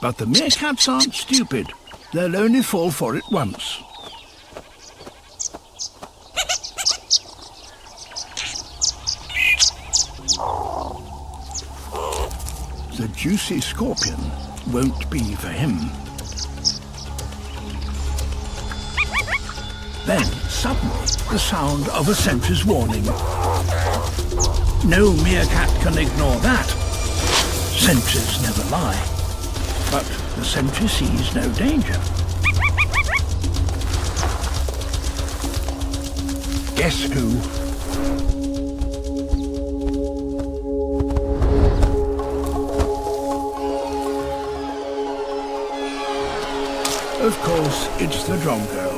But the meerkats aren't stupid. They'll only fall for it once. The juicy scorpion won't be for him. Then, suddenly, the sound of a sentry's warning. No meerkat can ignore that. Sentries never lie. But the sentry sees no danger. Guess who? Of course, it's the drongo.